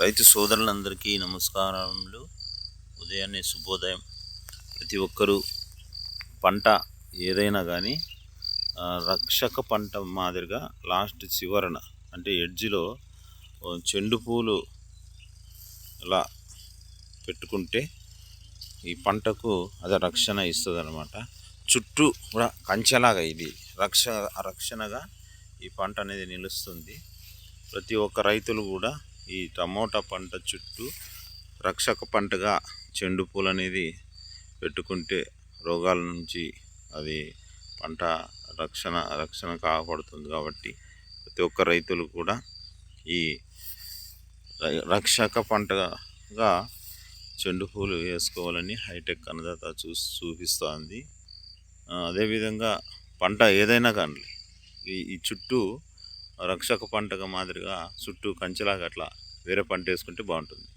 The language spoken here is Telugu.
రైతు సోదరులందరికీ నమస్కారములు. ఉదయాన్నే శుభోదయం. ప్రతి ఒక్కరూ పంట ఏదైనా కానీ రక్షక పంట మాదిరిగా లాస్ట్ చివరన అంటే ఎడ్జిలో చెండు పూలు ఇలా పెట్టుకుంటే ఈ పంటకు అది రక్షణ ఇస్తుంది అన్నమాట. చుట్టూ కూడా కంచెలాగా ఇది రక్షణగా ఈ పంట అనేది నిలుస్తుంది. ప్రతి ఒక్క రైతులు కూడా ఈ టమోటా పంట చుట్టూ రక్షక పంటగా చెండు పూలు అనేది పెట్టుకుంటే రోగాల నుంచి అది పంట రక్షణ కాపాడుతుంది. కాబట్టి ప్రతి ఒక్క రైతులు కూడా ఈ రక్షక పంటగా చెండు పూలు వేసుకోవాలని హైటెక్ అన్నదాత చూపిస్తుంది. అదేవిధంగా పంట ఏదైనా కానీ ఈ చుట్టూ రక్షక పంటగా మాదిరిగా చుట్టూ కంచెలాగా అట్లా వేరే పంట వేసుకుంటే బాగుంటుంది.